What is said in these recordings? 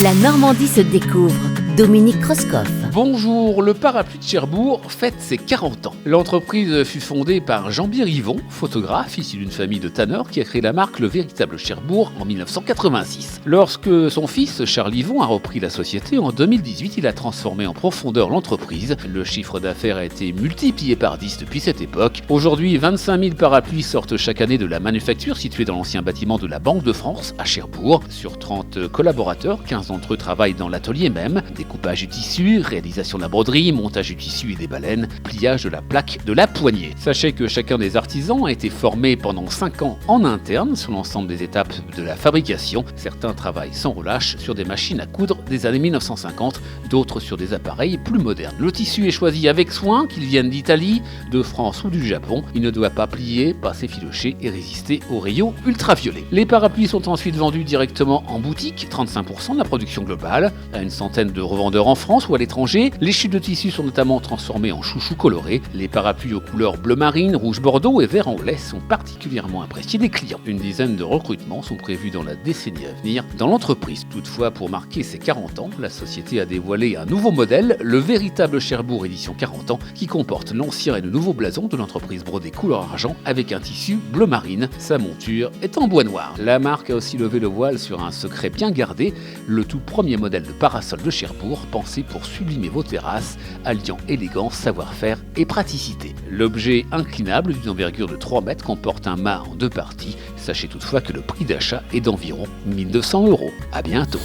La Normandie se découvre. Dominique Kreuskopf. Bonjour, le parapluie de Cherbourg fête ses 40 ans. L'entreprise fut fondée par Jean-Pierre Yvon, photographe issu d'une famille de tanneurs qui a créé la marque Le Véritable Cherbourg en 1986. Lorsque son fils Charles Yvon a repris la société en 2018, il a transformé en profondeur l'entreprise. Le chiffre d'affaires a été multiplié par 10 depuis cette époque. Aujourd'hui, 25 000 parapluies sortent chaque année de la manufacture située dans l'ancien bâtiment de la Banque de France à Cherbourg. Sur 30 collaborateurs, 15 d'entre eux travaillent dans l'atelier même. Découpage du tissu, réalisation de la broderie, montage du tissu et des baleines, pliage de la plaque de la poignée. Sachez que chacun des artisans a été formé pendant 5 ans en interne sur l'ensemble des étapes de la fabrication. Certains travaillent sans relâche sur des machines à coudre des années 1950, d'autres sur des appareils plus modernes. Le tissu est choisi avec soin, qu'il vienne d'Italie, de France ou du Japon. Il ne doit pas plier, pas s'effilocher et résister aux rayons ultraviolets. Les parapluies sont ensuite vendus directement en boutique, 35% de la production globale, à une centaine de revendeurs en France ou à l'étranger. Les chutes de tissu sont notamment transformées en chouchous colorés. Les parapluies aux couleurs bleu marine, rouge bordeaux et vert anglais sont particulièrement appréciés des clients. Une dizaine de recrutements sont prévus dans la décennie à venir dans l'entreprise. Toutefois, pour marquer ses 40 ans, la société a dévoilé un nouveau modèle, le Véritable Cherbourg édition 40 ans, qui comporte l'ancien et le nouveau blason de l'entreprise brodé couleur argent avec un tissu bleu marine. Sa monture est en bois noir. La marque a aussi levé le voile sur un secret bien gardé, le tout premier modèle de parasol de Cherbourg, pensé pour sublimer vos terrasses, alliant élégance, savoir-faire et praticité. L'objet inclinable d'une envergure de 3 mètres comporte un mât en 2 parties. Sachez toutefois que le prix d'achat est d'environ 1 200 €. À bientôt.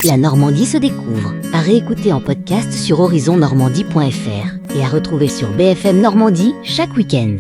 La Normandie se découvre. À réécouter en podcast sur horizonnormandie.fr et à retrouver sur BFM Normandie chaque week-end.